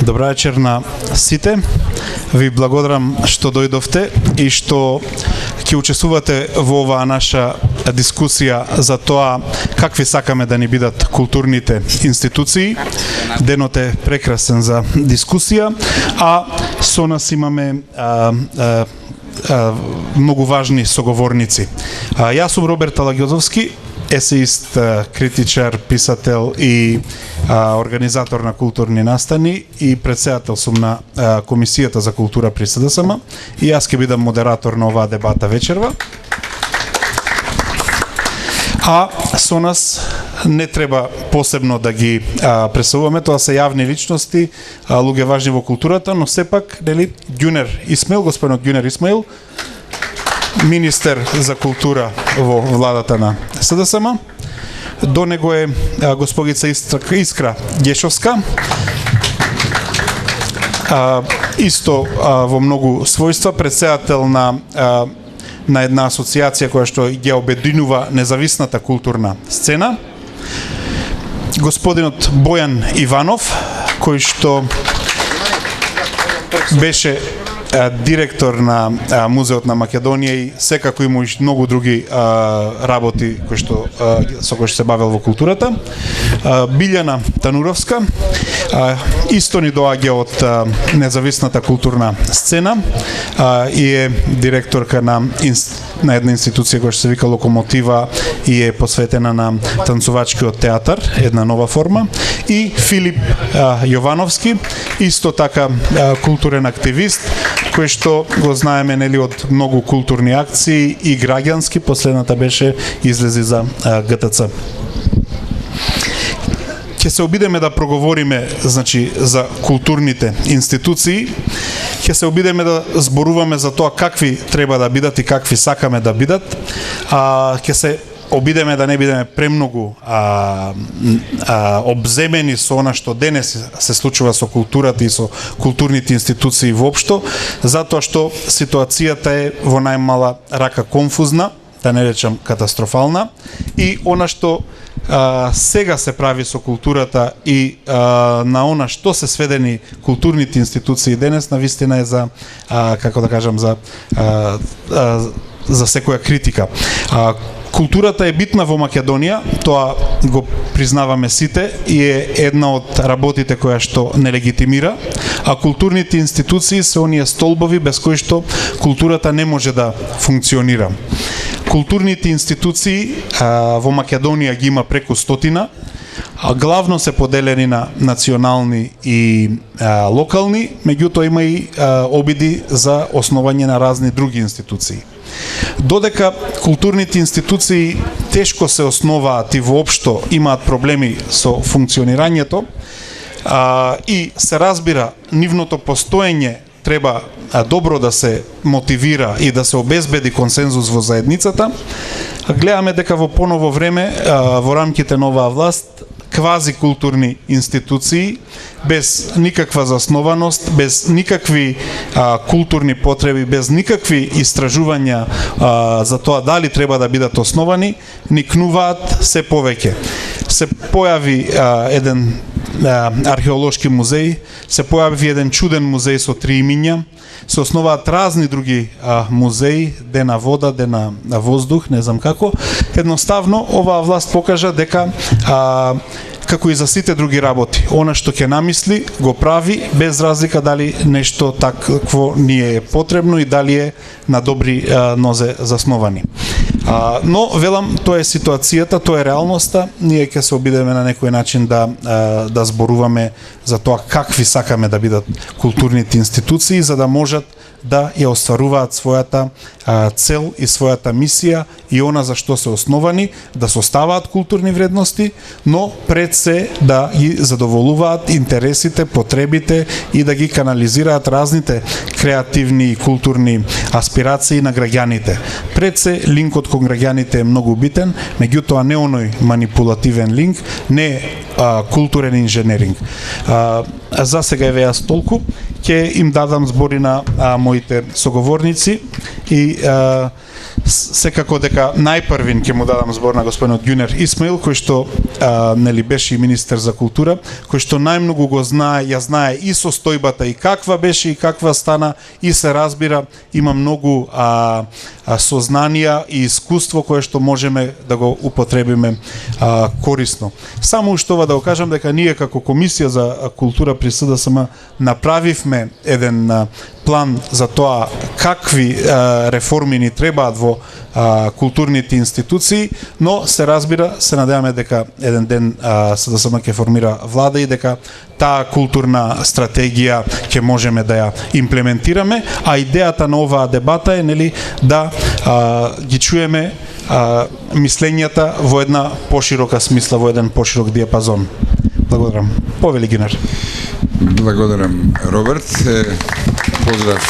Добра вечер на сите. Ви благодарам што дојдовте и што ќе учествувате во оваа наша дискусија за тоа какви сакаме да ни бидат културните институции. Денот е прекрасен за дискусија, а со нас имаме многу важни соговорници. Јас сум Роберт Алагјозовски, есеист, критичар, писател и организатор на културни настани и председател сум на Комисијата за култура при СДСМ и јас ќе бидам модератор на оваа дебата вечерва. А со нас не треба посебно да ги представуваме, тоа се јавни личности, луѓе важни во културата, но сепак, нели, Ѓунер Исмаил, господинот Ѓунер Исмаил, министер за култура во владата на СДСМ. До него е госпогица Искра Гешовска, исто во многу својства, председател на една асоциација која што ја обединува независната културна сцена. Господинот Бојан Иванов, кој што беше директор на Музеот на Македонија и секако има и многу други работи со кои што се бавел во културата. Билјана Тануровска, исто ни доаѓа од независната културна сцена и е директорка на една институција која што се вика Локомотива и е посветена на танцувачкиот театар, една нова форма. И Филип Јовановски, исто така културен активист, кој што го знаеме, нели, од многу културни акции и граѓански, последната беше излези за ГТЦ. Ќе се обидеме да проговориме, значи, за културните институции, ќе се обидеме да зборуваме за тоа какви треба да бидат и какви сакаме да бидат, ќе се обидеме да не бидеме премногу обземени со она што денес се случува со културата и со културните институции воопшто, затоа што ситуацијата е во најмала рака конфузна, да не речам катастрофална, и она што сега се прави со културата и на она што се сведени културните институции денес, навистина е за, како да кажам, за секоја критика. Културата е битна во Македонија, тоа го признаваме сите и е една од работите која што не легитимира, а културните институции се оние столбови без кои што културата не може да функционира. Културните институции во Македонија ги има преку 100, главно се поделени на национални и локални, меѓутоа има и обиди за основање на разни други институции. Додека културните институции тешко се основаат и воопшто имаат проблеми со функционирањето и се разбира нивното постоење треба добро да се мотивира и да се обезбеди консензус во заедницата, гледаме дека во поново време во рамките на оваа власт квази културни институции без никаква заснованост, без никакви културни потреби, без никакви истражувања за тоа дали треба да бидат основани, никнуваат се повеќе. Се појави еден археолошки музеј, се појави еден чуден музеј со 3 имиња, се основаат разни други музеи, де на вода, де на воздух, не знам како. Едноставно, оваа власт покажа дека како и за сите други работи, она што ќе намисли, го прави, без разлика дали нешто такво ни е потребно и дали е на добри нозе засновани. Но, велам, тоа е ситуацијата, тоа е реалноста, ние ќе се обидеме на некој начин да зборуваме за тоа какви сакаме да бидат културните институции, за да можат да ја остваруваат својата цел и својата мисија и она за што се основани, да составаат културни вредности, но пред се да ги задоволуваат интересите, потребите и да ги канализираат разните креативни и културни аспирации на граѓаните. Пред се линкот кон граѓаните е многу битен, меѓутоа не оној манипулативен линк, не културен инженеринг. За сега еве јас толку, ќе им дадам збори на моите соговорници и секако дека најпрвин ќе му дадам збор на господинот Ѓунер Исмаил, кој што нели беше и министер за култура, кој што најмногу го знае, ја знае и состојбата и каква беше и каква стана, и се разбира, има многу сознанија и искуство кое што можеме да го употребиме корисно. Само уште ова да го кажам дека ние како Комисија за култура при СДСМ направивме еден план за тоа какви реформи ни требаат во културните институции, но се разбира, се надеваме дека еден ден СДСМ ќе формира влада и дека таа културна стратегија ќе можеме да ја имплементираме, а идејата на оваа дебата е нели да ги чуеме мислењата во една поширока смисла, во еден поширок диапазон. Благодарам. Повели Ѓунер. Благодарам, Роберт. Поздрав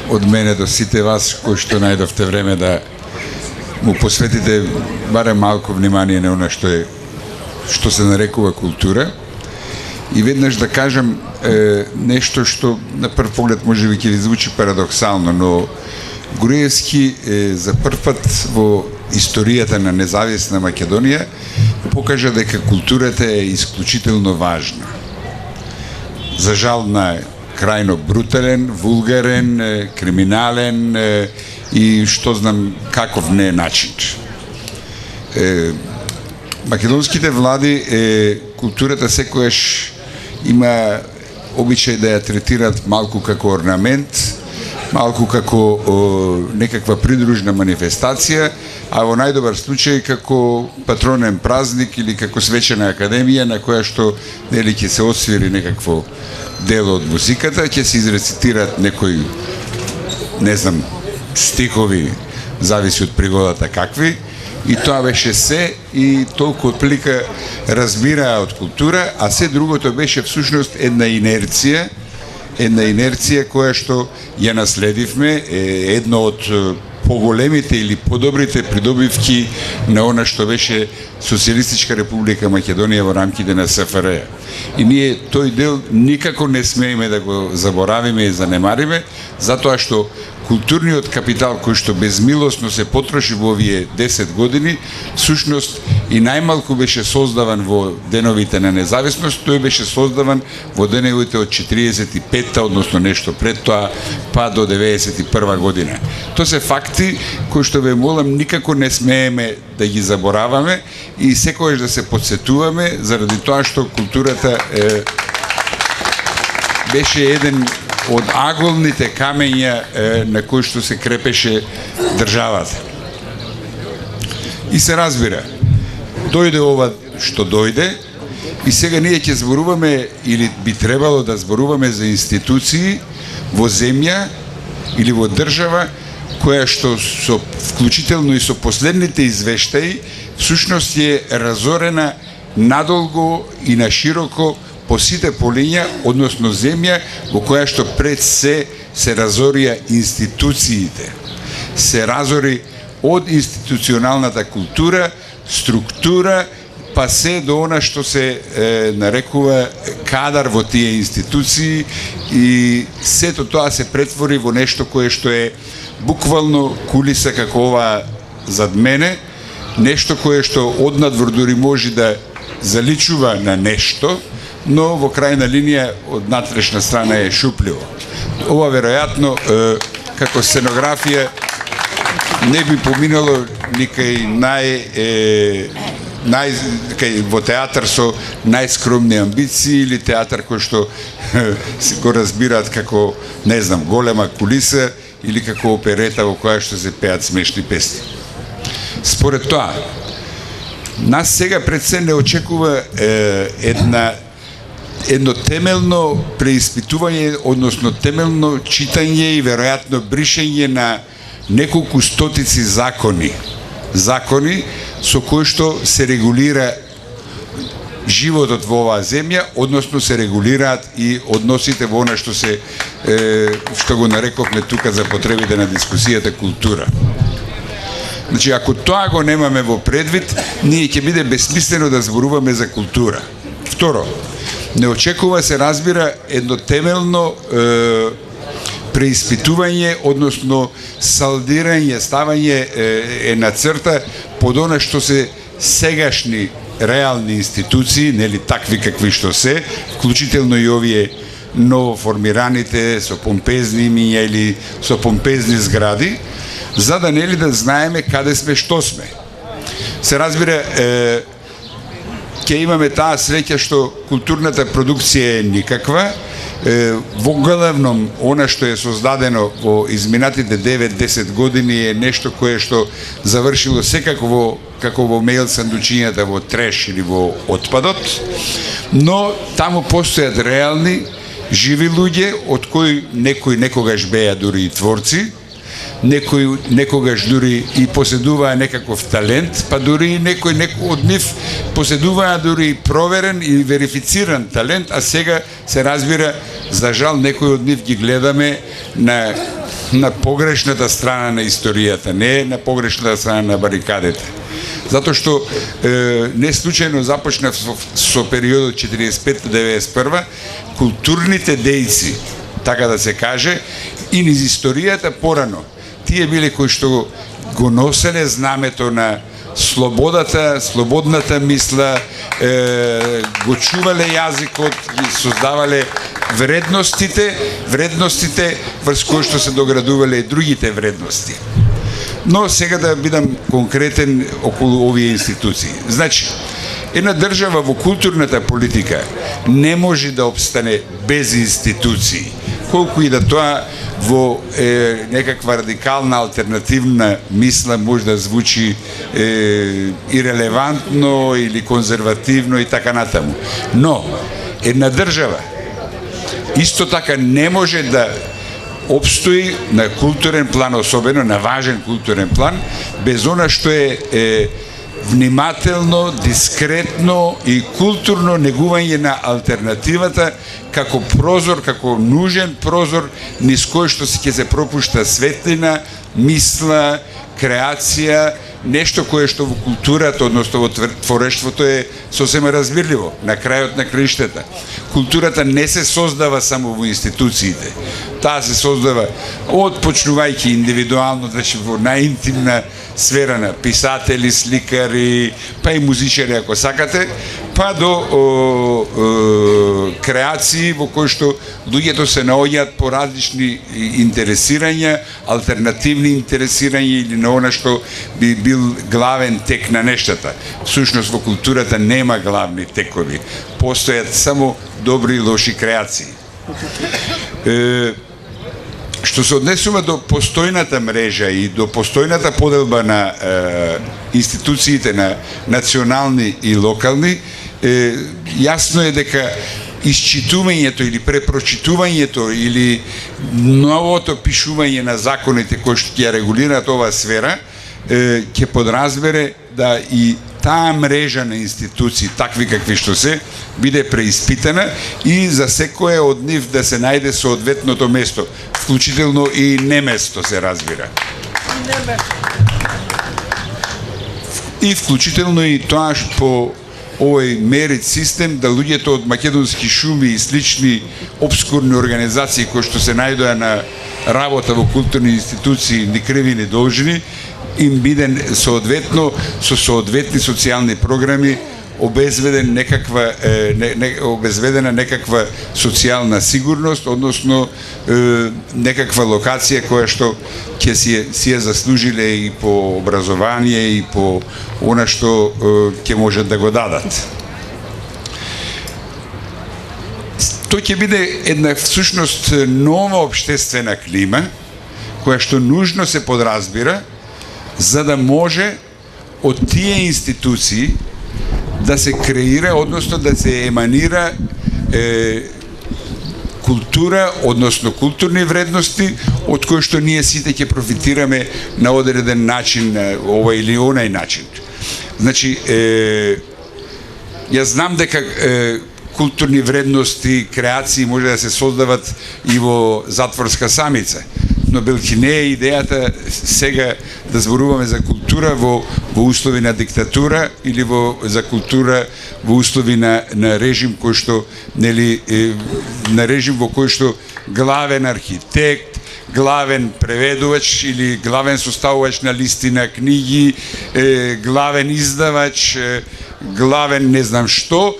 од мене до сите вас кои што најдовте време да му посветите барем малку внимание на она што се нарекува култура. И веднаш да кажам нешто што на прв поглед може би ќе ви звучи парадоксално, но Груевски за прв пат во историјата на независна Македонија покажа дека културата е исклучително важна. За жал на крајно брутален, вулгарен, криминален и што знам каков не начин. Македонските влади културата секојаш има обичај да ја третираат малку како орнамент, малку како некаква придружна манифестација, а во најдобар случај како патронен празник или како свечена академија на која што нели ќе се освири некакво дело од музиката, ќе се изрецитираат некои, не знам, стихови, зависи од пригодата какви, и тоа беше се и толку отплика разбираа од култура, а се другото беше всушност една инерција која што ја наследивме, едно од поголемите или подобрите придобивки на она што беше Социјалистичка република Македонија во рамките на СФР. И ние тој дел никако не смееме да го заборавиме и занемариме, затоа што културниот капитал кој што безмилосно се потроши во овие 10 години, всушност и најмалку беше создаван во деновите на независност, тој беше создаван во деновите од 45-та, односно нешто пред тоа, па до 91 година. Тоа се факти кои што ве молам никако не смееме да ги забораваме и секогаш да се подсетуваме заради тоа што културата беше еден од аголните камења на кои што се крепеше државата. И се разбира, дојде ова што дојде и сега ние ќе зборуваме или би требало да зборуваме за институции во земја или во држава која што со вклучително и со последните извештаи всушност е разорена надолго и на широко по сите полиња, односно земја во која што пред се разорија институциите. Се разори од институционалната култура, структура, па се до она што се нарекува кадар во тие институции и сето тоа се претвори во нешто кое што е буквално кулиса како ова зад мене, нешто кое што однадвор дури може да заличува на нешто, но во крајна линија од натрешна страна е шупливо. Ова веројатно како сценографија не би поминало никај во театар со најскромни амбиции или театар кој што го разбираат како, не знам, голема кулиса или како оперета во која што се пеат смешни песни. Според тоа, нас сега пред се не очекува едно темелно преиспитување, односно темелно читање и веројатно бришење на неколку стотици закони со кои што се регулира животот во оваа земја, односно се регулираат и односите во она што го нарековме тука за потребите на дискусијата култура. Значи, ако тоа го немаме во предвид, ние ќе биде бесмислено да зборуваме за култура. Второ, не очекува се разбира едно темелно преиспитување, односно салдирање, ставање на црта под она што се сегашни реални институции, нели такви какви што се, вклучително и овие новоформираните со помпезни имиња или со помпезни згради, за да нели да знаеме каде сме, што сме. Се разбира, ќе имаме таа среќа што културната продукција е никаква. Во главном, она што е создадено во изминатите 9-10 години е нешто кое што завршило секако како во мејл сандучињата во треш или во отпадот, но таму постојат реални, живи луѓе, од кои некои некогаш беа дури и творци, некои некогаш дури и поседуваа некаков талент, па дури и некој од нив поседуваа дури и проверен и верифициран талент, а сега се разбира, за жал, некои од нив ги гледаме на погрешната страна на историјата, не на погрешната страна на барикадите. Затоа што не случајно започнав со периодот 45-91, културните дејци, така да се каже, и низ историјата порано, тие биле кои што го носеле знамето на слободата, слободната мисла, го чувале јазикот, ги создавале вредностите врз кои што се доградувале другите вредности. Но сега да бидам конкретен околу овие институции. Значи, една држава во културната политика не може да обстане без институции. Колку и да тоа во некаква радикална алтернативна мисла може да звучи ирелевантно или конзервативно и така натаму. Но една држава исто така не може да обстои на културен план, особено на важен културен план, без она што е внимателно, дискретно и културно негување на алтернативата како прозор, како нужен прозор низ кој што ќе се пропушта светлина, мисла, креација, нешто кое што во културата, односно во творештвото е сосема разбирливо, на крајот на краиштата. Културата не се создава само во институциите. Таа се создава почнувајќи индивидуално, значи во најинтимна сфера на писатели, сликари, па и музичари ако сакате, па до креации во кои што луѓето се наоѓаат по различни интересирања, алтернативни интересирања или на она што би бил главен тек на нештата. Всушност во културата нема главни текови, постојат само добри и лоши креации. Што се однесува до постојната мрежа и до постојната поделба на институциите на национални и локални, јасно е дека исчитувањето или препрочитувањето или новото пишување на законите кои што ќе регулираат оваа сфера ќе подразбере да и таа мрежа на институции, такви какви што се, биде преиспитана и за секое од нив да се најде соодветното место, вклучително и неместо се разбира. И вклучително и тоа по овој мерит систем да луѓето од македонски шуми и слични обскурни организации кои што се најдоа на работа во културни институции ни криви ни должни, им биде соодветно со соодветни социјални програми обезбедена некаква социјална сигурност, односно некаква локација која што ќе си ја заслужиле и по образование и по она што ќе можат да го дадат. Тој ќе биде една всушност нова општествена клима која што нужно се подразбира за да може од тие институции да се креира, односно да се еманира култура, односно културни вредности, од кои што ние сите ќе профитираме на одреден начин, овој или онај начин. Значи, јас знам дека културни вредности, креации може да се создават и во затворска самица, но белки не е идејата сега да зборуваме за култура во услови на диктатура или за култура во услови на режим кој што на режим во кој што главен архитект, главен преведувач или главен составувач на листи на книги, главен издавач, главен не знам што,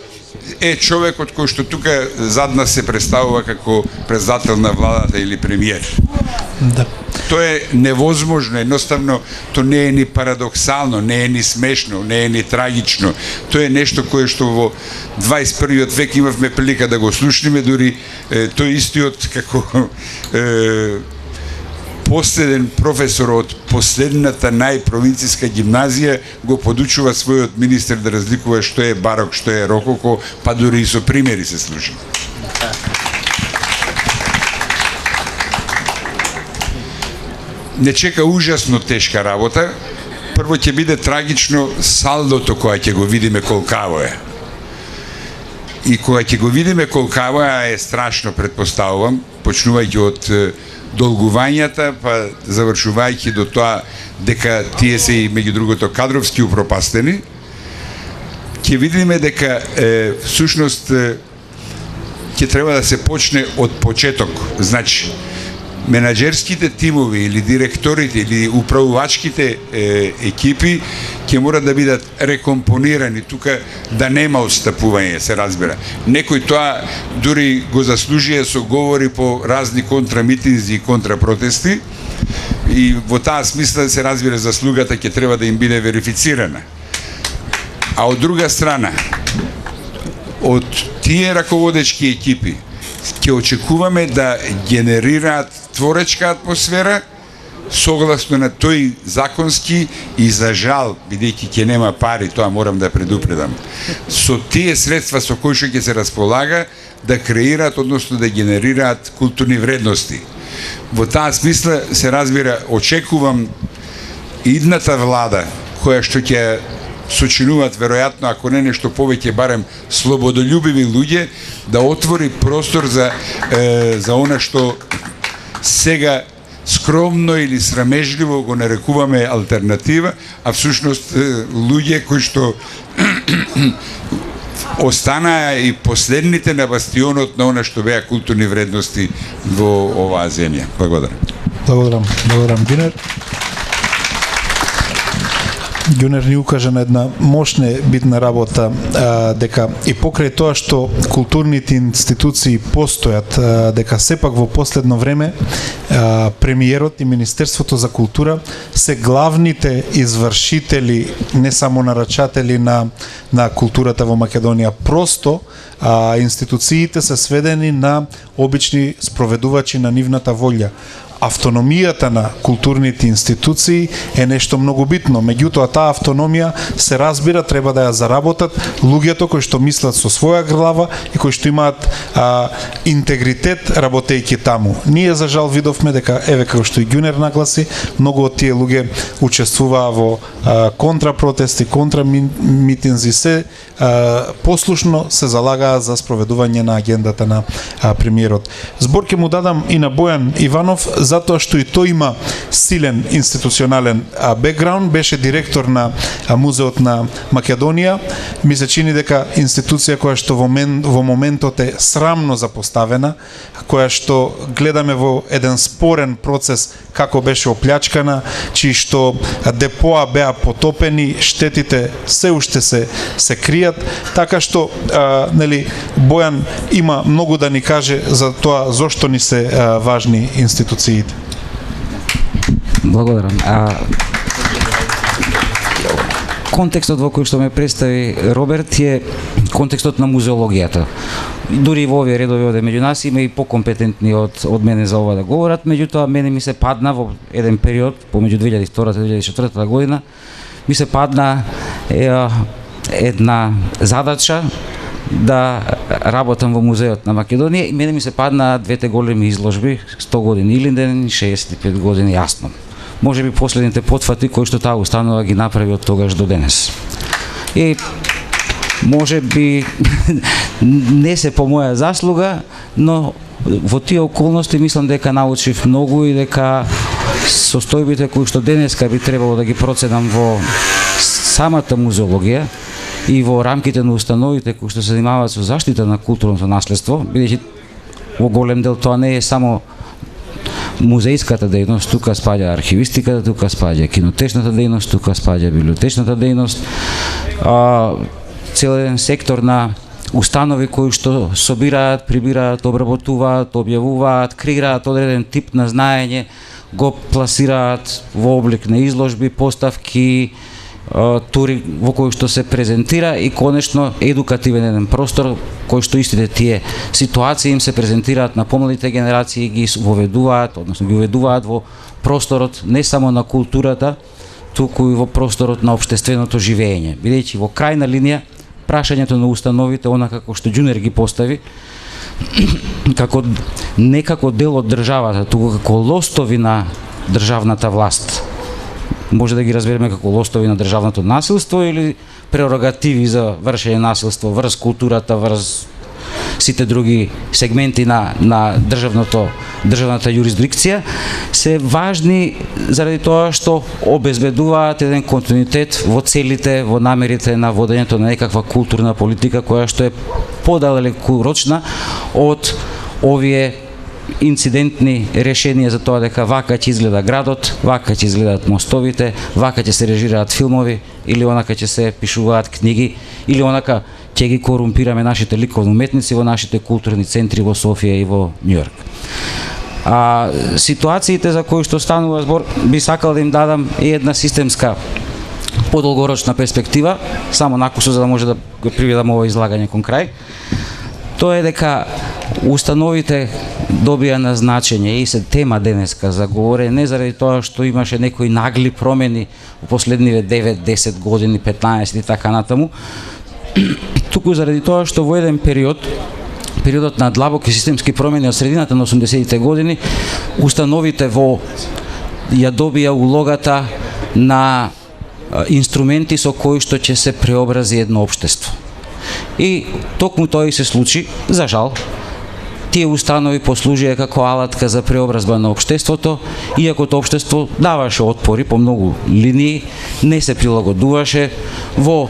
е човекот кој што тука зад нас се представува како председател на владата или премиер. Да. Тоа е невозможно, едноставно, тоа не е ни парадоксално, не е ни смешно, не е ни трагично. Тоа е нешто кое што во 21. век имавме прилика да го слушнеме, дури тој истиот како последен професор од последната најпровинцијска гимназија го подучува својот министер да разликува што е барок, што е рококо, па дури и со примери се служи. Не чека ужасно тешка работа. Прво ќе биде трагично салдото кога ќе го видиме колкаво е. И кога ќе го видиме колкаво е страшно, предпоставувам, почнувајќи од долгувањата, па завршувајќи до тоа дека тие се и меѓу другото кадровски упропастени, ќе видиме дека всушност ќе треба да се почне од почеток. Значи, менаџерските тимови или директорите или управувачките екипи ќе мора да бидат рекомпонирани, тука да нема отстапување, се разбира. Некој тоа дури го заслужија со говори по разни контрамитинзи и контрапротести, и во таа смисла се разбира заслугата ќе треба да им биде верифицирана. А од друга страна, од тие раководечки екипи ќе очекуваме да генерираат творечка атмосфера согласно на тој законски и за жал, бидејќи ќе нема пари, тоа морам да предупредам, со тие средства со кои што ќе се располага да креираат, односно да генерираат културни вредности. Во таа смисла се разбира, очекувам идната влада, која што ќе сочинуваат веројатно, ако не нешто повеќе, барем слободолюбиви луѓе, да отвори простор за она што сега скромно или срамежливо го нарекуваме алтернатива, а всушност луѓе кои што останаа и последните на бастионот на она што беа културни вредности во оваа земја. Благодарам. Благодарам, Гюнер. Гюнер ни укажа на една мощна битна работа, дека и покрај тоа што културните институции постојат, дека сепак во последно време премиерот и Министерството за култура се главните извршители, не само нарачатели на културата во Македонија. Просто институциите се сведени на обични спроведувачи на нивната волја. Автономијата на културните институции е нешто многу битно. Меѓутоа, таа автономија се разбира, треба да ја заработат луѓето кои што мислат со своја глава и кои што имаат интегритет работејќи таму. Ние за жал видовме дека, еве како што и Гюнер нагласи, многу од тие луѓе учествуваа во контрапротести, контрамитинзи, се послушно се залагаа за спроведување на агендата на премиерот. Збор ќе му дадам и на Бојан Иванов, затоа што и тој има силен институционален бекграунд, беше директор на Музеот на Македонија. Ми се чини дека институција која што во моментот е срамно запоставена, која што гледаме во еден спорен процес како беше оплячкана, чии што депоа беа потопени, штетите се уште се кријат, така што нели Бојан има многу да ни каже за тоа зошто ни се важни институциите. Благодарам. Контекстот во кој што ме представи Роберт е контекстот на музеологијата. Дури во овие редови овде меѓу нас има и покомпетентни од мене за ова да говорат, меѓутоа мене ми се падна во еден период помеѓу 2002 и 2004 година ми се падна една задача да работам во Музеот на Македонија и мене ми се падна двете големи изложби, 100 години Илинден и 65 години Јасно. Може би последните потфати кои што таа установа ги направи од тогаш до денес. И може би не се по моја заслуга, но во тие околности мислам дека научив многу и дека состојбите кои што денеска би требало да ги проценам во самата музеологија и во рамките на установите кои што се занимаваат со заштита на културното наследство, бидејќи во голем дел тоа не е само музејската дејност, тука спаѓа архивистиката, тука спаѓа кинотечната дејност, тука спаѓа библиотечната дејност, цел еден сектор на установи кои што собираат, прибираат, обработуваат, објавуваат, креираат одреден тип на знаење, го пласираат во облик на изложби, поставки, тури во кои што се презентира и конечно едукативен еден простор кој што истите тие ситуации им се презентираат на помладите генерации, ги воведуваат, односно ги уведуваат во просторот не само на културата, туку и во просторот на општественото живење. Бидејќи во крајна линија прашањето на установите, онака како што Џунер ги постави, како не како дел од државата, туку како лостови на државната власт. Може да ги разбереме како лостови на државното насилство или прерогативи за вршење насилство врз културата, врз сите други сегменти на државната юрисдикција, се важни заради тоа што обезбедуваат еден континуитет во целите, во намерите на водењето на некаква културна политика која што е подалекорочна од овие инцидентни решенија за тоа дека вака ќе изгледа градот, вака ќе изгледаат мостовите, вака ќе се режираат филмови или онака ќе се пишуваат книги или онака ќе ги корумпираме нашите ликовни уметници во нашите културни центри во Софија и во Њујорк. Ситуациите за кои што станува збор, би сакал да им дадам и една системска подолгорочна перспектива, само накусо за да може да го приведам ова излагање кон крај. Тоа е дека установите добија назначење и се тема денеска за говорење не заради тоа што имаше некои нагли промени во последниве 9-10 години, 15 и така натаму, туку заради тоа што во еден периодот на длабоки системски промени од средината на 80-тите години, установите ја добија улогата на инструменти со кои што ќе се преобрази едно општество. И токму тоа и се случи, за жал. Тие установи послужија како алатка за преобразба на општеството, иако тоа општество даваше отпори по многу линии, не се прилагодуваше. Во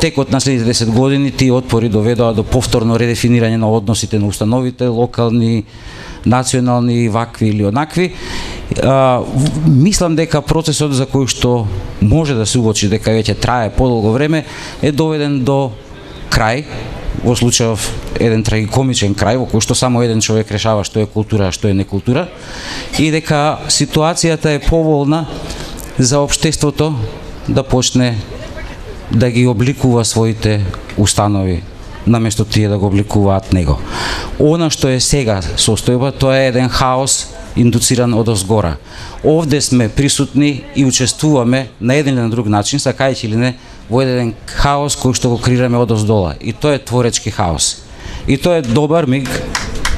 текот на следните 10 години тие отпори доведоа до повторно редефинирање на односите на установите, локални, национални, вакви или онакви. Мислам дека процесот за кој што може да се уочи дека веќе трае подолго време е доведен до крај, во случајов еден трагикомичен крај во кој што само еден човек решава што е култура, а што е некултура, и дека ситуацијата е поволна за општеството да почне да ги обликува своите установи, наместо тие да го обликуваат него. Она што е сега состојба, тоа е еден хаос индуциран од озгора. Овде сме присутни и учествуваме на еден или на друг начин, сакајќи или не, во еден хаос кој што го креираме од оздола. И тоа е творечки хаос. И тоа е добар миг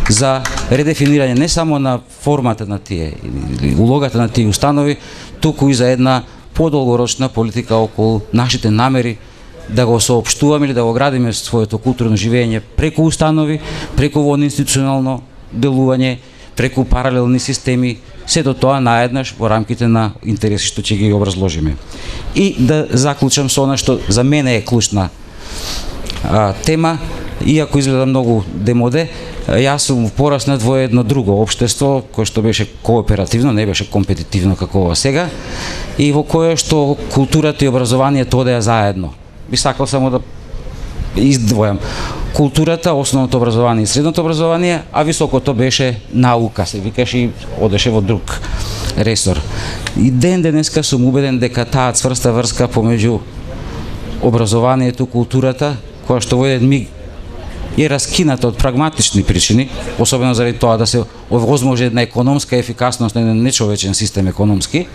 за редефинирање не само на формата на тие, или улогата на тие установи, туку и за една подолгорочна политика околу нашите намери да го соопштуваме или да го градиме своето културно живење преку установи, преку институционално делување, преку паралелни системи, сето тоа наеднаш во рамките на интереси што ќе ги образложиме. И да заклучам со она што за мене е клучна тема, иако изгледа многу демоде, јас сум пораснат во едно друго општество кое што беше кооперативно, не беше компетитивно како ова сега, и во кое што културата и образованието одеа заедно. Би сакал само да издвојам културата, основното образование и средното образование, а високото беше наука, се викаше и одеше во друг ресор. И денеска сум убеден дека таа цврста врска помеѓу образованието, културата, која што во еден миг е раскината од прагматични причини, особено заради тоа да се овозможи една економска ефикасност на еден нечовечен систем економски,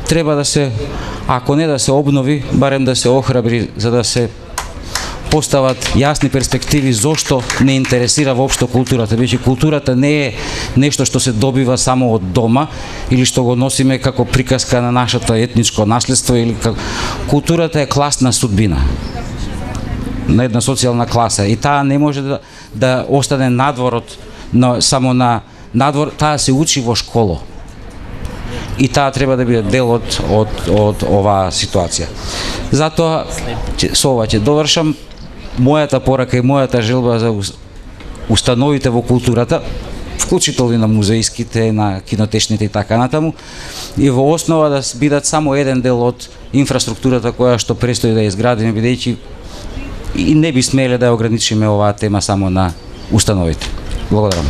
треба да се, ако не да се обнови, барем да се охрабри, за да се постават јасни перспективи зошто не интересира воопшто културата. Веќе културата не е нешто што се добива само од дома или што го носиме како приказка на нашето етничко наследство, или културата е класна судбина на една социјална класа и таа не може да остане надвор само на надвор, таа се учи во школа. И таа треба да биде дел од оваа ситуација. Затоа со ова ќе довршам. Мојата порака и мојата желба за установите во културата вклучително и на музеиските, на кинотечните и така натаму, и во основа да бидат само еден дел од инфраструктурата која што престои да изградиме, бидејќи и не би смеле да ја ограничиме оваа тема само на установите. Благодарам.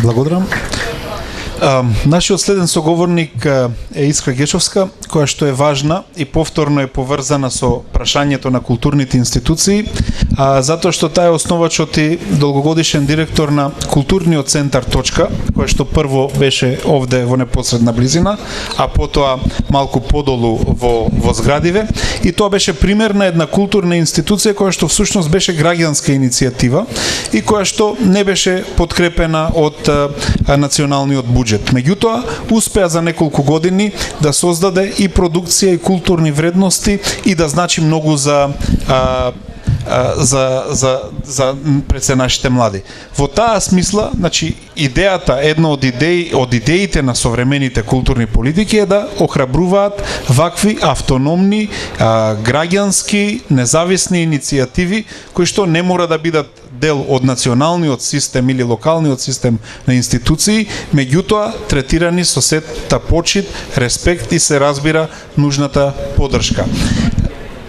Благодарам. Нашиот следен соговорник е Искра Гечовска, која што е важна и повторно е поврзана со прашањето на културните институции, затоа што таа е основачот и долгогодишен директор на Културниот центар Точка, кој што прво беше овде во непосредна близина, а потоа малку подолу во зградиве, и тоа беше пример на една културна институција која што всушност беше граѓанска иницијатива и која што не беше подкрепена од националниот буџет. Меѓутоа, успеа за неколку години да создаде и продукција и културни вредности и да значи многу за пред се нашите млади. Во таа смисла, значи, идејата, една од идеите на современите културни политики е да охрабруваат вакви автономни, граѓански, независни иницијативи кои што не мора да бидат дел од националниот систем или локалниот систем на институции, меѓутоа третирани со сета почит, респект и се разбира нужната поддршка.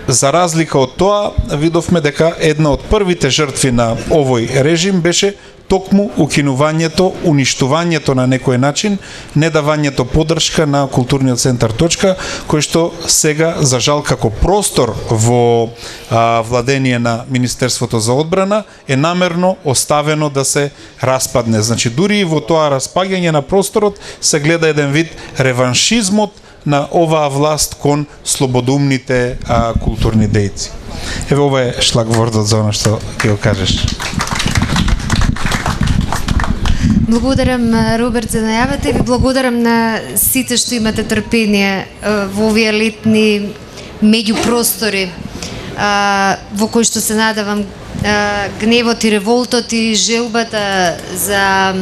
За разлика од тоа, видовме дека една од првите жртви на овој режим беше токму укинувањето, уништувањето на некој начин, недавањето поддршка на Културниот центар Точка, кој што сега, за жал, како простор во владение на Министерството за одбрана, е намерно оставено да се распадне. Значи, дури и во тоа распаѓање на просторот се гледа еден вид реваншизмот на оваа власт кон слободумните културни дејци. Еве, ова е шлагвордот за оно што ќе го кажеш. Благодарам, Роберт, за најавата и ви благодарам на сите што имате трпение во овие летни меѓупростори во кои што се надавам гневот и револтот и желбата за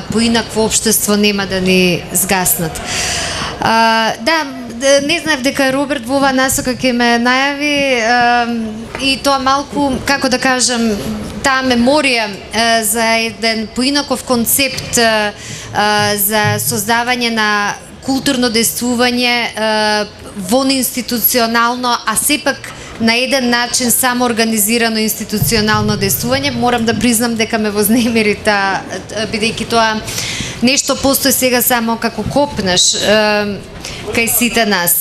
поинакво општество нема да ни згаснат. Да, не знаев дека Роберт во оваа насока ќе ме најави и тоа малку, како да кажам, таа меморија за еден поинаков концепт за создавање на културно действување вонинституционално, а сепак на еден начин самоорганизирано институционално действување. Морам да признам дека ме вознемири таа, бидејќи тоа нешто постои сега само како копнеш кај сите нас.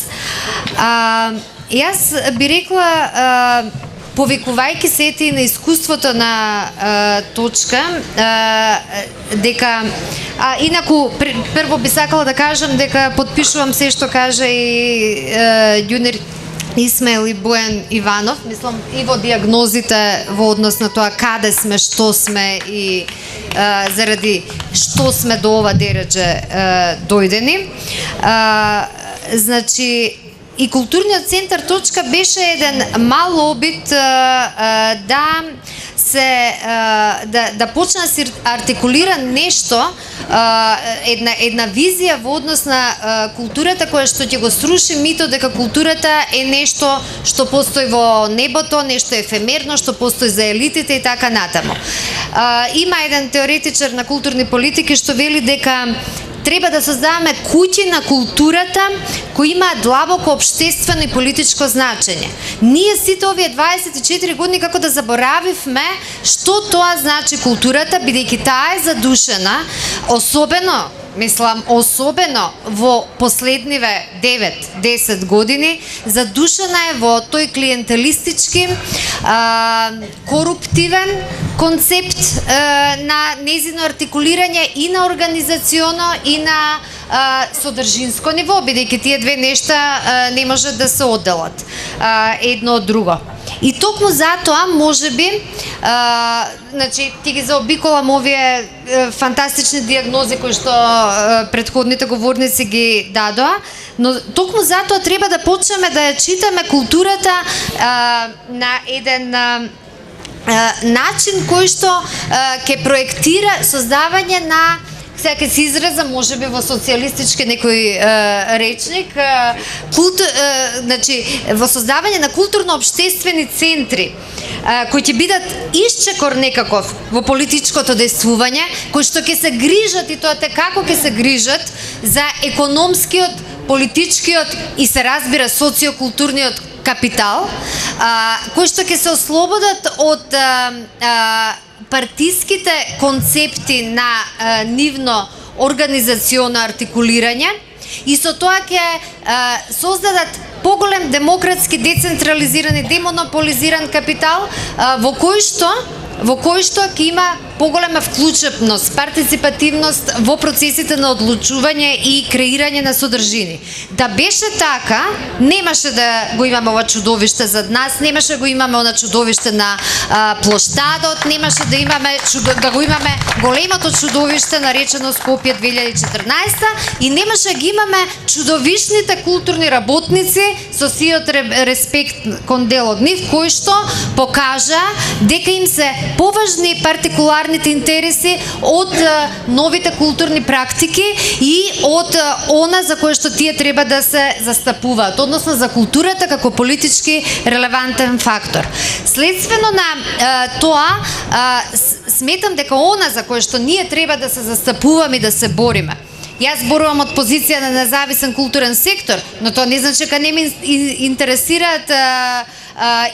Јас би рекла, повикувајќи се ети на искуството на Точка, дека инаку прво би сакала да кажам дека подпишувам се што кажа и Јунер Исмаил и Бојан Иванов, мислам и во диагнозите во однос на тоа каде сме, што сме и заради што сме до ова дередже дојдени. Значи, и Културниот центар Точка беше еден мал обид да се да почне да се артикулира нешто, една визија во однос на културата која што ќе го сруши митот дека културата е нешто што постои во небото, нешто ефемерно, што постои за елитите и така натаму. Има еден теоретичар на културни политики што вели дека треба да создаваме куќи на културата кои имаат длабоко општествено и политичко значење. Ние сите овие 24 години како да заборавивме што тоа значи културата, бидејќи таа е задушена, особено во последниве 9-10 години, задушена е во тој клиентелистички, коруптивен концепт на незино артикулирање и на организационо и на содржинско ниво, бидејќи тие две нешта не можат да се одделат едно од друго. И токму затоа, можеби, значи, ти ги заобиколам овие фантастични диагнози кои што претходните говорници ги дадоа, но токму затоа треба да почнеме да ја читаме културата на еден начин кој што ќе проектира создавање на, сега ќе се изразам можеби во социјалистички некој речник, значи во создавање на културно-општествени центри кои ќе бидат исчекор некаков во политичкото действување, кои што ќе се грижат и тоа како ќе се грижат за економскиот, политичкиот и се разбира социокултурниот капитал, кои што ќе се ослободат од партиските концепти на нивно организационо артикулирање и со тоа ќе создадат поголем демократски, децентрализиран и демонополизиран капитал во кој што ќе има поголема вклученост, партиципативност во процесите на одлучување и креирање на содржини. Да беше така, немаше да го имаме ова чудовиште зад нас, немаше да го имаме она чудовиште на плоштадот, немаше да го имаме големото чудовиште наречено Скопје 2014 и немаше да ги имаме чудовишните културни работници со сиот респект кон дел од нив, кои што покажа дека им се поважни партикуларните интереси од новите културни практики и од она за кое што тие треба да се застапуваат, односно за културата како политички релевантен фактор. Следствено на тоа, сметам дека она за кое што ние треба да се застапуваме и да се бориме. Јас зборувам од позиција на независен културен сектор, но тоа не значи дека не ме интересираат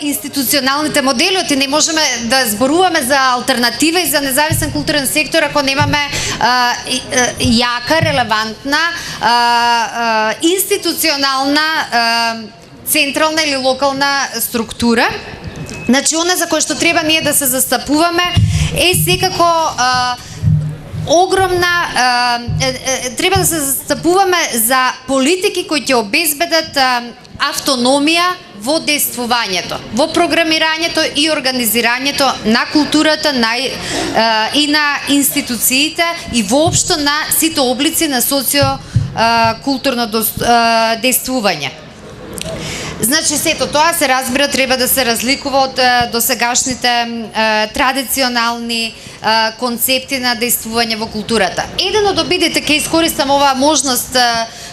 институционалните модели, оти не можеме да зборуваме за алтернатива и за независен културен сектор ако немаме јака, релевантна, институционална, централна или локална структура. Значи, она за кое што треба ние да се застапуваме е секако огромна, треба да се застапуваме за политики кои ќе обезбедат автономија во действувањето, во програмирањето и организирањето на културата и на институциите и воопшто на сите облици на социокултурно действување. Значи, сето тоа се разбира треба да се разликува од досегашните традиционални концепти на действување во културата. Еден од обидите, ќе искористам оваа можност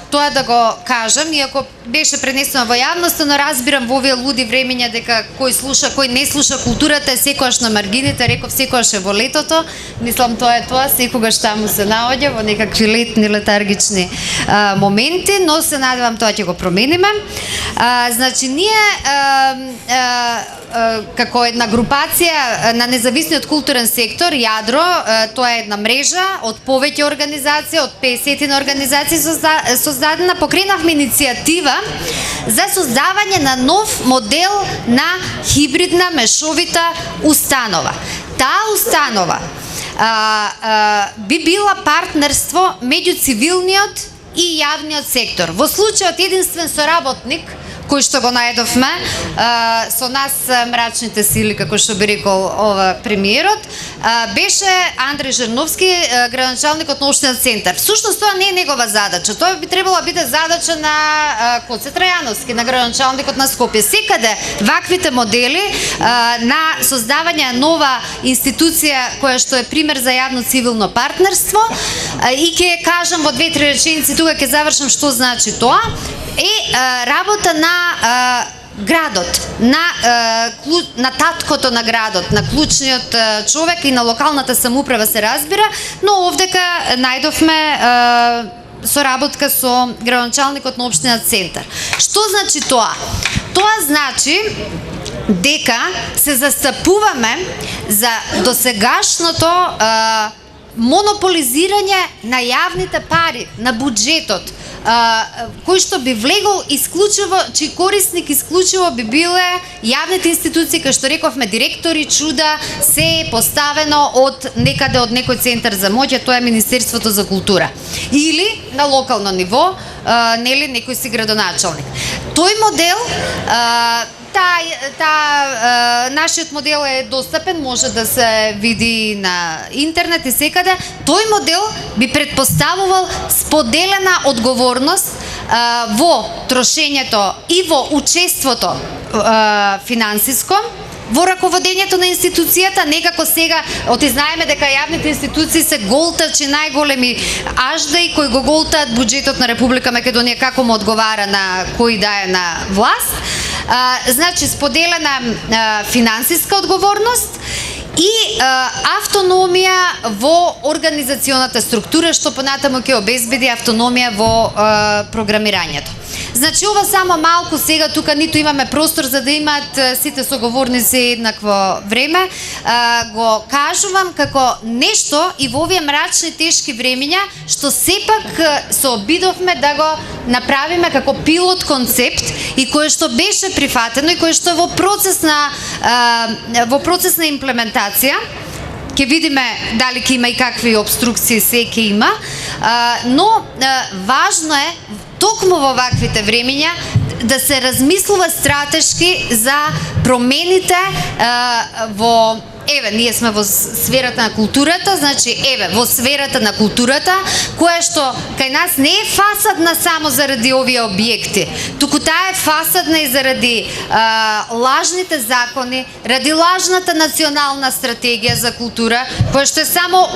тоа да го кажам, иако беше пренесено во јавноста, но разбирам во овие луди времења дека кој слуша, кој не слуша културата е секогаш на маргините, реков секогаш е во летото, мислам тоа е тоа, секогаш таму се наоѓа во некакви летни летаргични моменти, но се надевам тоа ќе го промениме. Значи, ние како една групација на независниот културен сектор, Јадро, тоа е една мрежа од повеќе организации, од 50 организации создадена, покренавме иницијатива за создавање на нов модел на хибридна мешовита установа. Таа установа би била партнерство меѓу цивилниот и јавниот сектор. Во случајот единствен соработник кој што го најдовме со нас мрачните сили, како што би рекол ова премиерот, беше Андреј Жерновски, градоначалникот на општинен центар. Всушност тоа не е негова задача, тоа би требало да биде задача на Коце Трајановски, на градоначалникот на Скопје. Секаде ваквите модели на создавање нова институција која што е пример за јавно-цивилно партнерство и ќе кажам во 2-3 реченици, тука ќе завршам што значи тоа, е работа на градот, на таткото на градот, на клучниот човек и на локалната самоуправа се разбира, но овдека најдовме соработка со градоначалникот на општина Центар. Што значи тоа? Тоа значи дека се застапуваме за досегашното монополизирање на јавните пари, на буџетот, кој што би влегол исклучиво, чиј корисник исклучиво би биле јавните институции, кај што рековме директори, чуда, се е поставено од некаде од некој центар за моќ, тоа е Министерството за култура. Или на локално ниво, нели некој си градоначалник. Тој модел, нашиот модел е достапен, може да се види на интернет и секаде. Тој модел би предпоставувал споделена одговорност во трошењето и во учеството финансиско, во раководењето на институцијата, некако сега, оти знаеме дека јавните институции се голтачи, најголеми аждаи кои го голтаат буџетот на Република Македонија, како му одговара на кој да е на власт. Значи, споделена финансиска одговорност и автономија во организационата структура, што понатаму ќе обезбеди автономија во програмирањето. Значи, ова само малку сега, тука ниту имаме простор за да имаат сите соговорници еднакво време, го кажувам како нешто и во овие мрачни тешки времења, што сепак се обидовме да го направиме како пилот концепт и кое што беше прифатено и кое што е во процес на имплементација. Ќе видиме дали ќе има и какви обструкции се ќе има, но важно е токму во ваквите времења да се размислува стратешки за промените во ние сме во сферата на културата, значи во сферата на културата, која што кај нас не е фасадна само заради овие објекти, туку таа е фасадна и заради лажните закони, ради лажната национална стратегија за култура, која што е само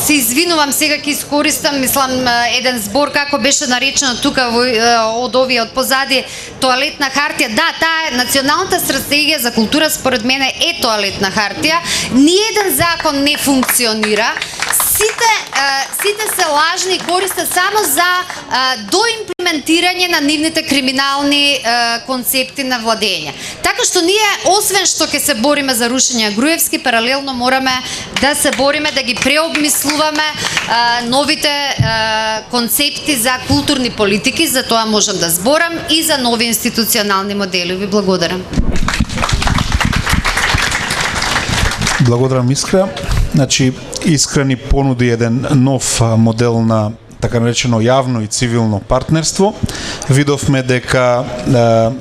се извинувам, сега ќе искористам, мислам, еден збор како беше наречено тука од овие од позади, тоалетна хартија. Да, таа е националната стратегија за култура, според мене е тоалетна хартија. Ниеден закон не функционира. Сите се лажни и користат само за доимплементирање на нивните криминални концепти на владење. Така што ние, освен што ќе се бориме за рушење Груевски, паралелно мораме да се бориме да ги преобмислуваме новите концепти за културни политики, за тоа можам да зборам, и за нови институционални модели. Ви благодарам. Благодарам, Искра. Значи, Искра ни понуди еден нов модел на така наречено јавно и цивилно партнерство. Видовме дека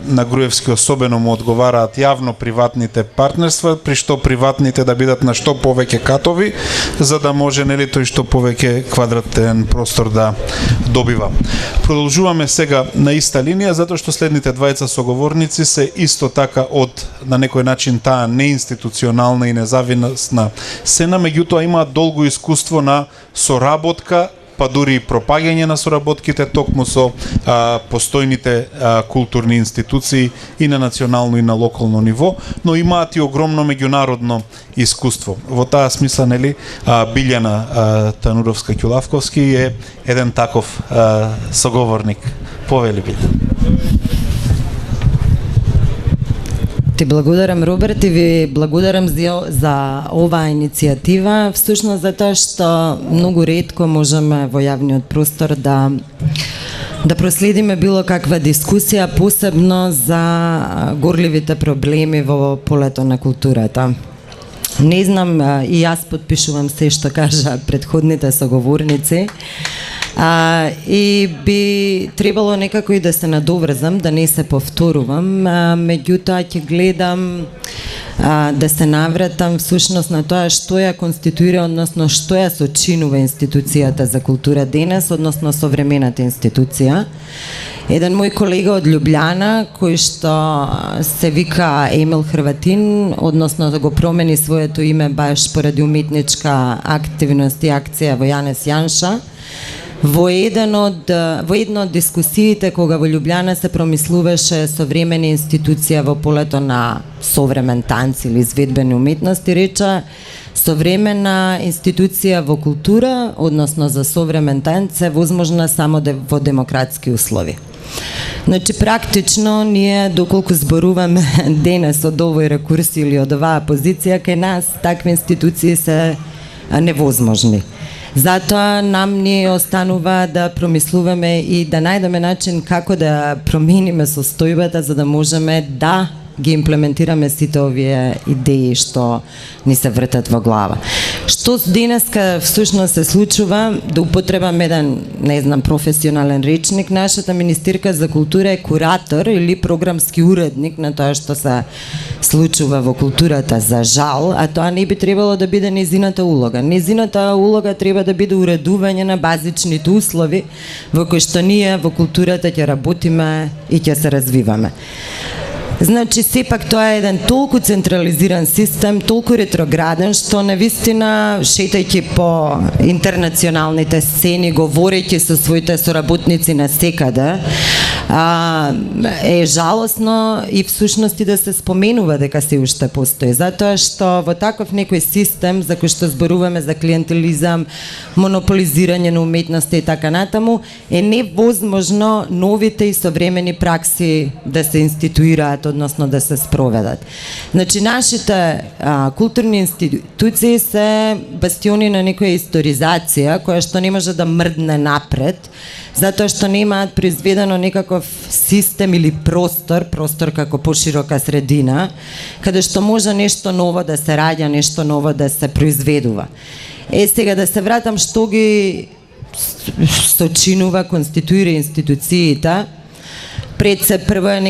на Груевски особено му одговараат јавно-приватните партнерства, при што приватните да бидат на што повеќе катови, за да може тој што повеќе квадратен простор да добива. Продолжуваме сега на иста линија, затоа што следните двајца соговорници се исто така од, на некој начин, таа неинституционална и независна сцена, меѓутоа имаат долго искуство на соработка, па дури и пропагање на соработките токму со постојните културни институции и на национално и на локално ниво, но имаат и огромно меѓународно искуство. Во таа смисла, Билјана Тануровска-Ќулавковски е еден таков соговорник. Повели, Билјана. Ти благодарам, Роберт, и ви благодарам за оваа иницијатива, всушност затоа што многу ретко можеме во јавниот простор да проследиме било каква дискусија, посебно за горливите проблеми во полето на културата. Не знам, и јас потпишувам се што кажа предходните соговорници, и би требало некако и да се надоврзам, да не се повторувам, меѓутоа ќе гледам да се навратам всушност на тоа што ја конституира, односно што ја сочинува институцијата за култура денес, односно современата институција. Еден мој колега од Љубљана, кој што се вика Емил Хрватин, односно да го промени своето име баш поради уметничка активност и акција во Јанес Јанша, во една од дискусиите кога во Љубљана се промислуваше современа институција во полето на современ танц или изведбени уметности, рече современа институција во култура, односно за современ танц, е возможна само во демократски услови. Значи, практично, ние, доколку зборуваме денес од овој рекурс или од оваа позиција, кај нас такви институции се невозможни. Затоа нам ни останува да промислуваме и да најдеме начин како да промениме состојбата за да можеме да ги имплементираме сите овие идеи што ни се вртат во глава. Што денеска всушност се случува, да употребам еден, не знам, професионален речник, нашата министерка за култура е куратор или програмски уредник на тоа што се случува во културата, за жал, а тоа не би требало да биде незината улога. Незината улога треба да биде уредување на базичните услови во кои што ние во културата ќе работиме и ќе се развиваме. Значи, сепак тоа е еден толку централизиран систем, толку ретрограден, што навистина, шетајќи по интернационалните сцени, говорејќи со своите соработници на секаде, е жалосно и всушност и да се споменува дека се уште постои, затоа што во таков некој систем за кој што зборуваме за клиентелизам, монополизирање на уметноста и така натаму, е невозможно новите и современи пракси да се институираат, односно да се спроведат. Значи, нашите културни институции се бастиони на некоја историзација која што не може да мрдне напред, затоа што немаат произведено некаков систем или простор како поширока средина, каде што може нешто ново да се раѓа, нешто ново да се произведува. Сега да се вратам што ги сочинува, конституира институциите. Пред се прво е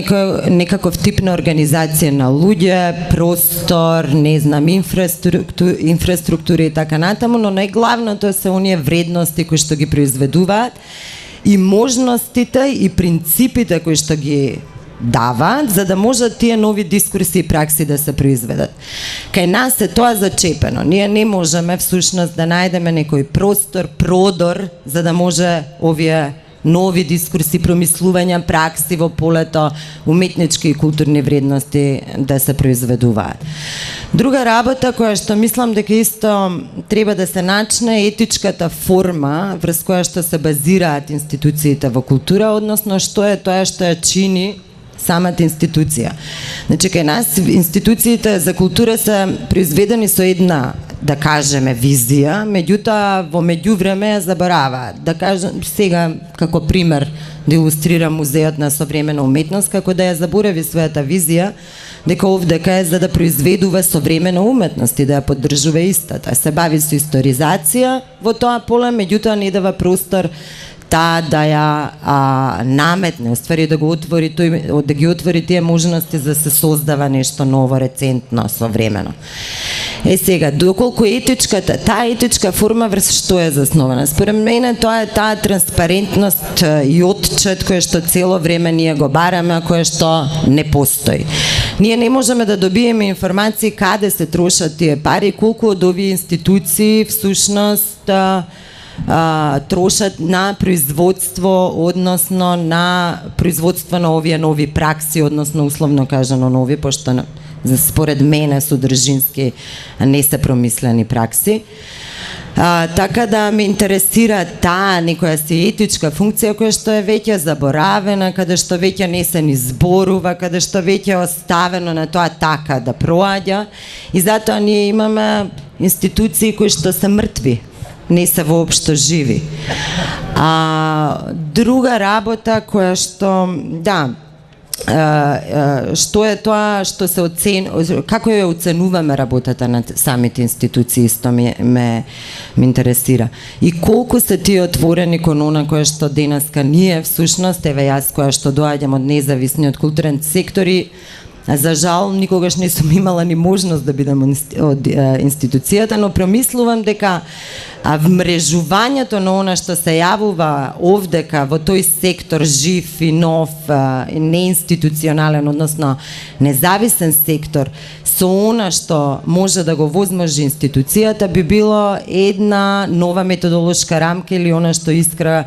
некаков тип на организација на луѓе, простор, не знам, инфраструктура и така натаму, но најглавното се оние вредности кои што ги произведуваат и можностите и принципите кои што ги даваат, за да можат тие нови дискурси и пракси да се произведат. Кај нас е тоа зачепено. Ние не можеме всушност да најдеме некој простор, продор, за да може овие нови дискурси, промислувања, пракси во полето уметнички и културни вредности да се произведуваат. Друга работа која што мислам дека исто треба да се начне е етичката форма врз која што се базираат институциите во култура, односно што е тоа што ја чини самата институција. Значи, кај нас институциите за култура се произведени со една, да кажеме, визија, меѓутоа во меѓувреме ја забораваат. Да кажем, сега како пример да илустрирам музеот на современа уметност, како да ја заборави својата визија, дека овдека е за да произведува современа уметност и да ја поддржува истата. Се бави со историзација во тоа поле, меѓутоа не дава простор да ја наметне, уствари да го отвори тој, да ги отвори тие можности за да се создава нешто ново, рецентно, современо. Сега, доколку етичката, таа етичка форма врз што е заснована? Според мене тоа е таа транспарентност и отчет која што цело време ние го бараме, која што не постои. Ние не можеме да добиеме информации каде се трошат тие пари, колку од овие институции всушност трошат на производство, односно на производство на овие нови пракси, односно условно кажано нови, пошто според мене содржински не се промислени пракси. Така да ме интересира таа некоја си етичка функција која што е веќе заборавена, каде што веќе не се ни зборува, каде што веќе е оставено на тоа така да проаѓа, и затоа ние имаме институции кои што се мртви, не се воопшто живи. Друга работа која што, да, што е тоа што се како ја оценуваме работата на самите институции, исто ме интересира. И колку се тие отворени кон она која што денеска ние всушност, еве јас која што доаѓам од независниот културен сектори, за жал никогаш не сум имала ни можност да бидам од институцијата, но промислувам дека вмрежувањето на она што се јавува овдека во тој сектор жив и нов, неинституционален, односно независен сектор, со она што може да го возможи институцијата, би било една нова методолошка рамка или она што Искра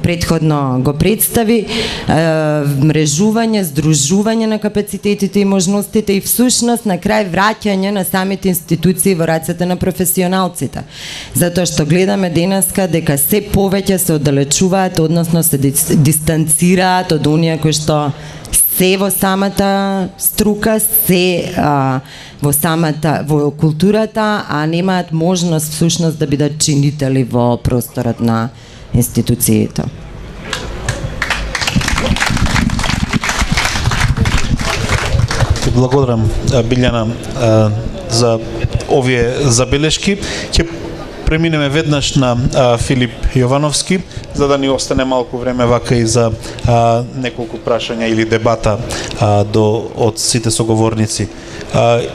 претходно го представи, мрежување, здружување на капацитетите и можностите и всушност на крај враќање на самите институции во рацете на професионалците. Затоа што гледаме денеска дека се повеќе се оддалечуваат, односно се дистанцираат од оние кои што се во самата струка, се во културата, а немаат можност всушност да бидат чинители во просторот на институциите. Ти благодарам, Билјана, за овие забелешки. Ќе преминеме веднаш на Филип Јовановски, за да ни остане малку време вака и за неколку прашања или дебата од сите соговорници.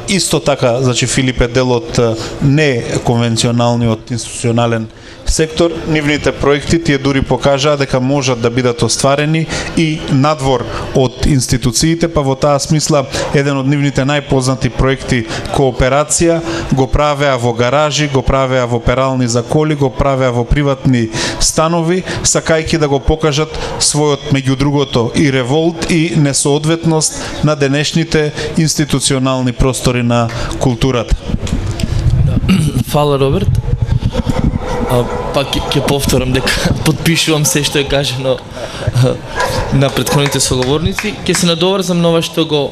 Исто така, значи Филип е дел од неконвенционалниот реалниот институционален сектор. Нивните проекти тие дури покажаа дека можат да бидат остварени и надвор од институциите, па во таа смисла еден од нивните најпознати проекти Кооперација го правеа во гаражи, го правеа во перални за коли, го правеа во приватни станови, сакајќи да го покажат својот меѓу другото и револт и несоодветност на денешните институционални простори на културата. Фала, Роберт. Пак ќе повторам дека потпишувам се што е кажано на претходните соговорници. Ќе се надоврзам на ова што го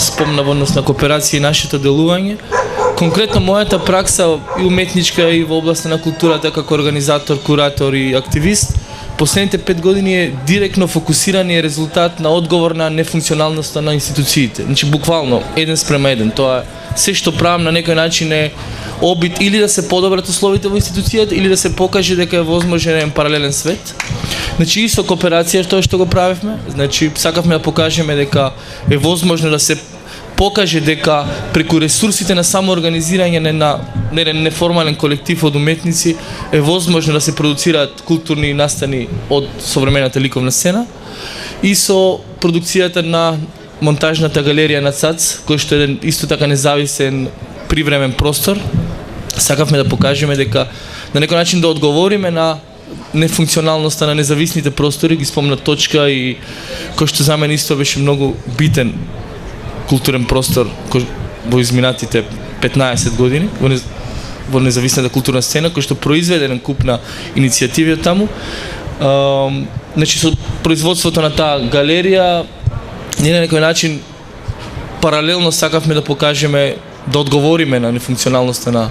спомна во однос на кооперација и нашето делување. Конкретно мојата пракса и уметничка и во областа на културата како организатор, куратор и активист последните 5 години е директно фокусиран и е резултат на одговор на нефункционалноста на институциите. Значи буквално 1:1. Тоа се што правам на некој начин е обид или да се подобрат условите во институцијата или да се покаже дека е возможен еден паралелен свет. Значи и со кооперација тоа што го правевме, значи сакавме да покажеме дека е возможно да се покаже дека преку ресурсите на самоорганизирање на еден неформален колектив од уметници е возможно да се продуцираат културни настани од современата ликовна сцена и со продукцијата на монтажната галерија на ЦАЦ, кој што е еден исто така независен привремен простор. Сакавме да покажеме дека на некој начин да одговориме на нефункционалноста на независните простори, ги спомна Точка и кој што за мене исто беше многу битен културен простор во изминатите 15 години во независната културна сцена, кој што произведе еден куп на иницијативи од таму. Значи со производството на таа галерија ние на некој начин паралелно сакавме да покажеме, да одговориме на нефункционалноста на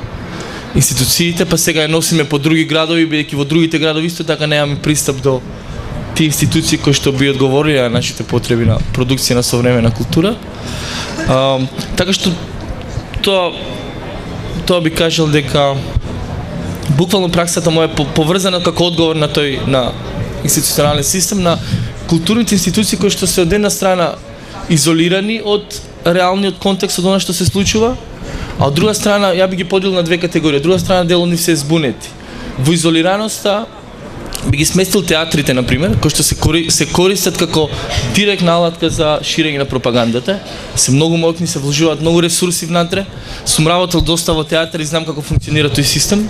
институциите, па сега ја носиме по други градови, бидејќи во другите градови исто така немаме пристап до тие институции кои што би одговориле на нашите потреби на продукција на современа култура. Така што тоа би кажал дека буквално праксата моја е поврзана како одговор на тој на институционален систем на културните институции кои што се од една страна изолирани од реалниот контекст од она што се случува, а од друга страна ја би ги поделил на две категории. Од друга страна дел од нив се збунети. Во изолираноста би ги сместил театрите, например, кои што се користат како директна алатка за ширење на пропагандата. Се многу моќни, се вложуваат многу ресурси внатре. Сум работел доста во театар и знам како функционира тој систем.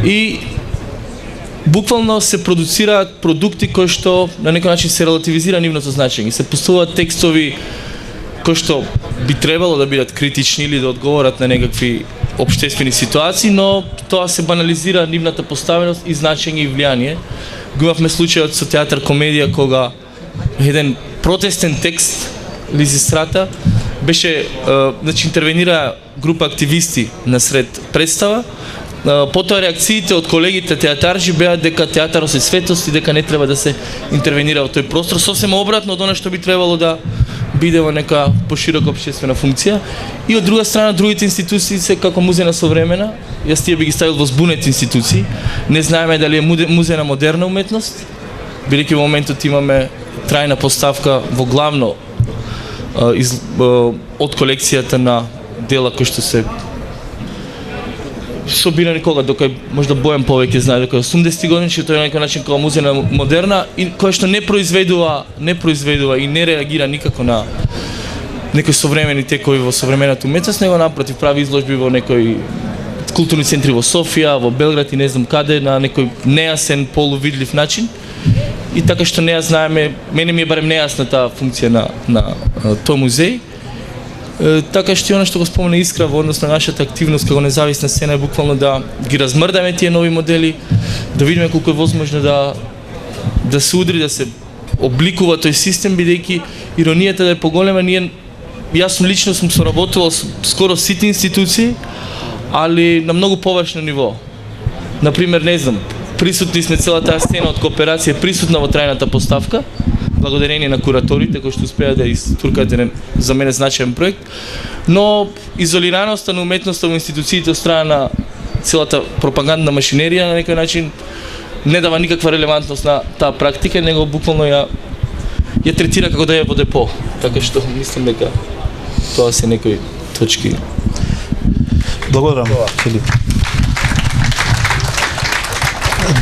И буквално се продуцираат продукти кои што на некој начин се релативизира нивното значење. Се поставуваат текстови кои што би требало да бидат критични или да одговорат на некакви општествени ситуации, но тоа се банализира нивната поставеност и значење и влијание. Го имавме случајот со театар комедија кога еден протестен текст Лизистрата беше значи интервенира група активисти насред представа. Потоа реакциите од колегите театаржи беа дека театарот е светост и дека не треба да се интервенира во тој простор, сосема обратно од она што би требало да биде во нека поширока општествена функција. И од друга страна другите институции се како музеј на современа, јас тие би ги ставил во збунети институции. Не знаеме дали е музеј на модерна уметност, бидејќи во моментот имаме трајна поставка во главно од колекцијата на дела кои што се собирани кога, дока можда Бојан повеќе знае, дека 80 години че тој на некој начин како музеј на модерна и кој што не произведува и не реагира никако на некои современи текови во современата уметност, него напротив прави изложби во некои културни центри во Софија, во Белград и не знам каде на некој нејасен, полувидлив начин. И така што не ја знаеме, мене ми е барем нејасна таа функција на тој музеј. Така што и она што го спомена Искра во однос на нашата активност како независна сцена е буквално да ги размрдаме тие нови модели, да видиме колку е возможно да се удри, да се обликува тој систем, бидејќи иронијата да е поголема. Јас сум лично соработувал со скоро сите институции, али на многу површно ниво. Например, не знам, присутни сме целата сцена од кооперација присутна во трајната поставка, благодарение на кураторите кои што успеа да истуркаат еден за мене значаен проект, но изолираноста на уметноста во институциите од страна на целата пропагандна машинерија на некој начин не дава никаква релевантност на таа практика, него буквално ја третира како да е во депо. Така што мислам дека тоа се некои точки. Благодарам, Филип.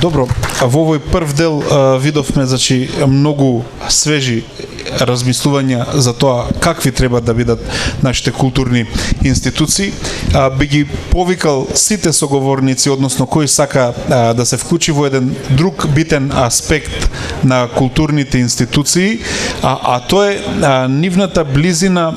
Добро, во овој прв дел видовме многу свежи размислувања за тоа какви треба да бидат нашите културни институции. Би ги повикал сите соговорници, односно кој сака да се вклучи во еден друг битен аспект на културните институции, а тоа е нивната близина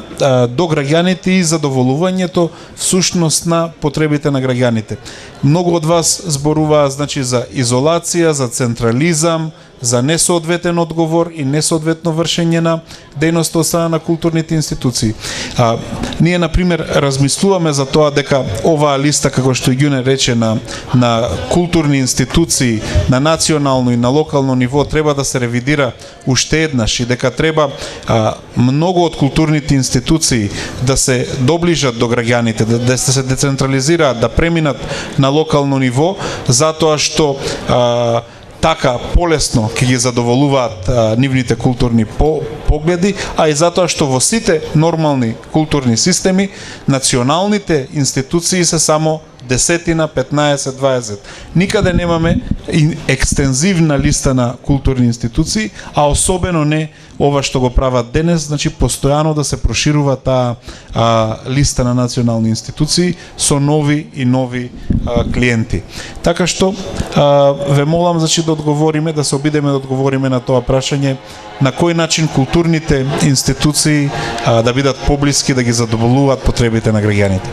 до граѓаните и задоволувањето всушност на потребите на граѓаните. Многу од вас зборуваа за изолација, за централизам, за несоодветен одговор и несоодветно вршење на дејност од страна на културните институции. Ние, например, размислуваме за тоа дека оваа листа, како што и Ѓуне рече, на културни институции на национално и на локално ниво треба да се ревидира уште еднаш и дека треба многу од културните институции да се доближат до граѓаните, да се децентрализираат, да преминат на локално ниво, затоа што така полесно ќе ги задоволуваат нивните културни погледи, а и затоа што во сите нормални културни системи националните институции се само 10, 15, 20. Никаде немаме екстензивна листа на културни институции, а особено не ова што го прават денес, постојано да се проширува таа листа на национални институции со нови и нови клиенти. Така што ве молам да одговориме, да се обидеме да одговориме на тоа прашање, на кој начин културните институции да бидат поблиски, да ги задоволуваат потребите на граѓаните.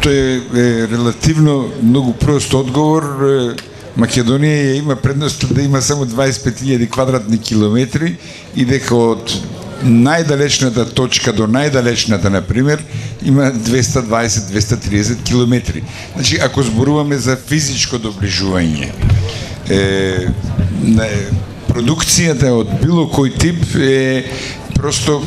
Тој е релативно многу прост одговор. Македонија има предност да има само 25.000 квадратни километри и дека од најдалечната точка до најдалечната, например, има 220-230 километри. Значи, ако зборуваме за физичко доближување, продукцијата од било кој тип е просто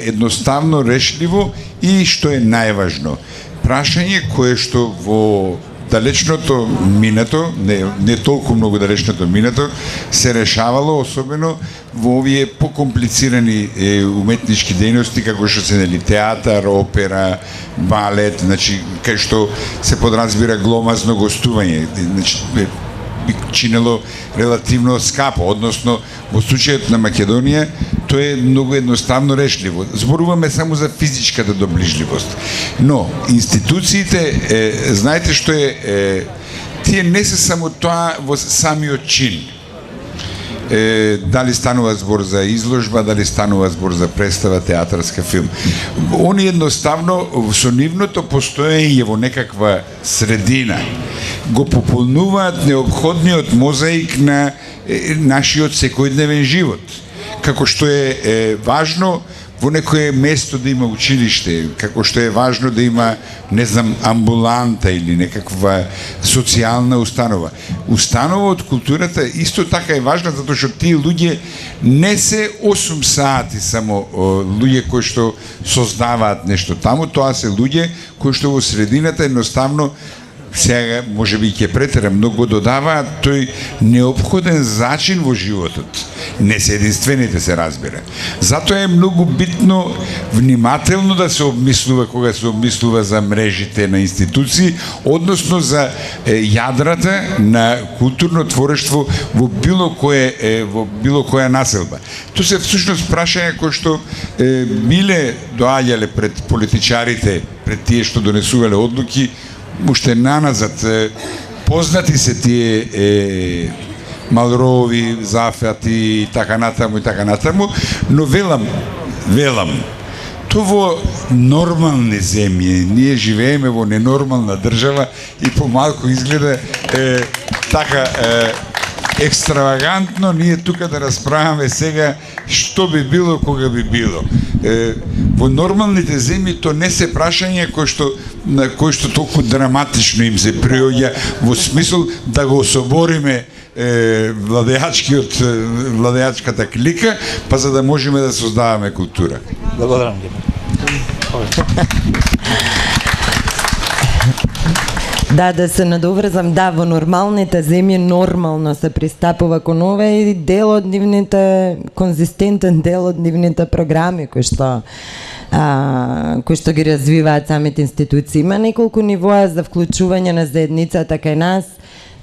едноставно решливо и што е најважно. Прашање кое што во далечното минато, не толку многу далечното минато, се решавало особено во овие покомплицирани уметнички дејности како што се театар, опера, балет, кај што се подразбира гломазно гостување, би чинело релативно скапо, односно во случајот на Македонија тоа е многу едноставно решливо. Зборуваме само за физичката доближливост. Но институциите, знаете што е, тие не се само тоа во самиот чин. Дали станува збор за изложба, дали станува збор за представа, театарска, филм. Они едноставно со нивното постоење во некаква средина го пополнуваат необходниот мозаик на нашиот секојдневен живот. Како што е важно во некое место да има училиште, како што е важно да има, не знам, амбуланта или некаква социјална установа. Установа од културата исто така е важна, затоа што тие луѓе не се 8 сати само луѓе кои што создаваат нешто таму, тоа се луѓе кои што во средината едноставно сега може би ќе претерам, но го додаваат тој неопходен зачин во животот. Не се единствените, се разбира. Затоа е многу битно внимателно да се обмислува кога се обмислува за мрежите на институции, односно за јадрата на културно творештво во било која населба. Тоа се всушност прашања кои што биле доаѓале пред политичарите, пред тие што донесувале одлуки, уште наназад. Познати се тие Малрови, Зафати и така натаму, но велам, тоа во нормални земји, ние живееме во ненормална држава и помалку изгледа така екстравагантно ние тука да расправаме сега што би било кога би било. Во нормалните земји тоа не се прашање на кои што толку драматично им се приоѓа во смисол да го особориме владеачката клика, па за да можеме да создаваме култура. Благодарам ги. Да се надоврзам, да, во нормалните земји нормално се пристапува кон ова и дел од нивните, конзистентен дел од нивните програми кои што ги развиваат самите институции. Има неколку нивоа за вклучување на заедницата кај нас.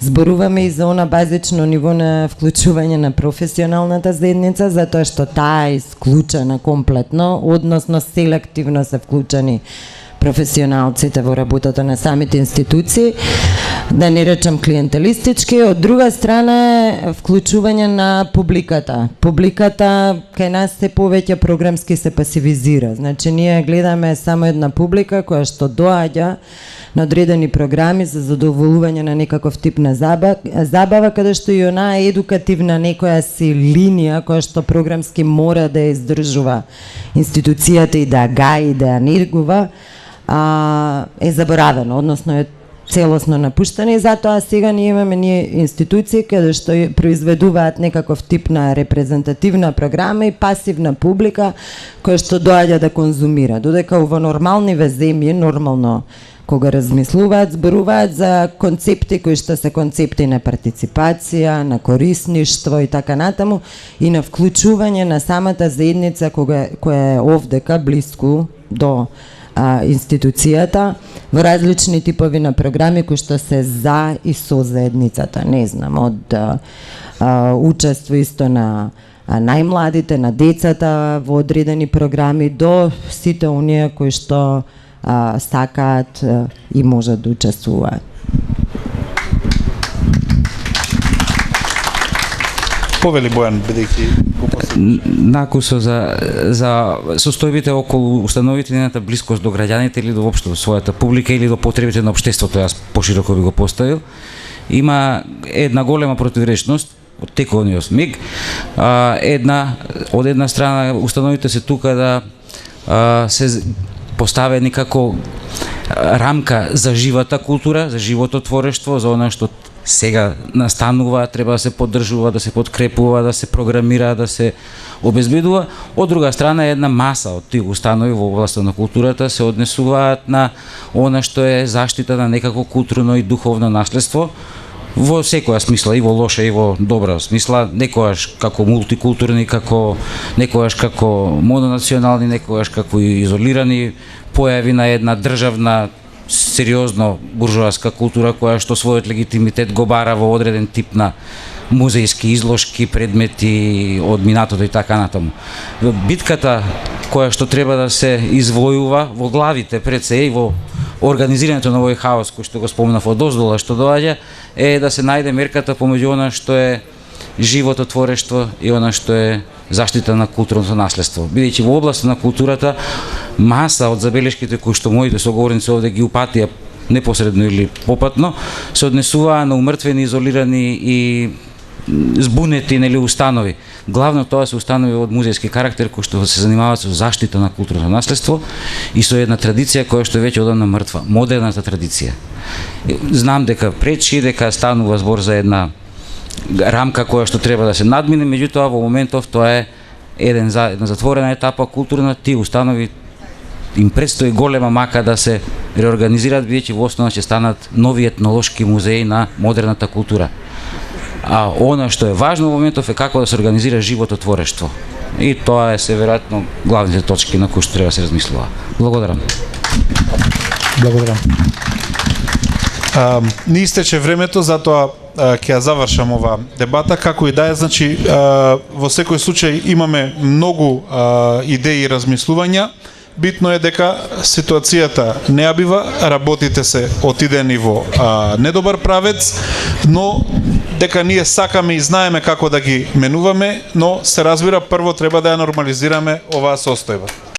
Зборуваме и за она базично ниво на вклучување на професионалната заедница, затоа што таа е исклучена комплетно, односно селективно се вклучени професионалците во работата на самите институции, да не речам клиентелистички. Од друга страна е вклучување на публиката. Публиката кај нас се повеќе програмски се пасивизира. Значи ние гледаме само една публика која што доаѓа на одредени програми за задоволување на некаков тип на забава, каде што и онаа едукативна некоја си линија која што програмски мора да ја издржува институцијата и да гаи, да ја негува, е заборавено, односно е целосно напуштено, и затоа сега ние имаме институции каде што произведуваат некаков тип на репрезентативна програма и пасивна публика која што доаѓа да конзумира. Додека во нормалниве земји, нормално кога размислуваат, зборуваат за концепти кои што се концепти на партиципација, на корисништво и така натаму, и на вклучување на самата заедница која е овдека блиску до институцијата во различни типови на програми кои што се за и со заедницата. Не знам, од учество исто на најмладите, на децата во одредени програми до сите оние кои што сакаат и можат да учествуваат. Повели Бојан, бидејќи накусо за состојбите околу установите, нената блискост до граѓаните или до општо својата публика или до потребите на општеството, јас пошироко би го поставил. Има една голема противречност од текониот миг. Од една страна установите се тука да се поставени како рамка за живата култура, за живото творештво, за она што сега настанува, треба да се поддржува, да се подкрепува, да се програмира, да се обезбедува. Од друга страна, една маса од тие установи во областта на културата се однесуваат на она што е заштита на некако културно и духовно наследство, во секоја смисла, и во лоша и во добра смисла, некојаш како мултикултурни, некојаш како мононационални, некојаш како изолирани појави на една државна сериозно буржоаска култура која што својот легитимитет го бара во одреден тип на музејски изложки, предмети од минатото и така натаму. Битката која што треба да се извојува во главите пред се и во организирањето на овој хаос кој што го спомнав од оздола што доаѓа, е да се најде мерката помеѓу она што е живото творештво и она што е заштита на културното наследство. Бидејќи во областа на културата маса од забелешките кои што моите соговорници овде ги упатија непосредно или попатно се однесуваа на умртвени, изолирани и збунети установи. Главно тоа се установи од музејски карактер кои што се занимаваат со заштита на културното наследство и со една традиција која што веќе одамна мртва, модерната традиција. Знам дека пречи, дека станува збор за една рамка која што треба да се надмине, меѓутоа во моментов тоа е една затворена етапа културна, тие установи им предстои голема мака да се реорганизираат, бидејќи во основа ќе станат нови етнолошки музеи на модерната култура. А она што е важно во моментов е како да се организира живото творештво. И тоа е веројатно главните точки на кои што треба да се размислува. Благодарам. Благодарам. Ни истече времето, затоа ќе ја завршам ова дебата. Како и да е, значи, во секој случај имаме многу идеи и размислувања. Битно е дека ситуацијата не ја бива, работите се отидени во недобар правец, но дека ние сакаме и знаеме како да ги менуваме, но се разбира прво треба да ја нормализираме оваа состојба.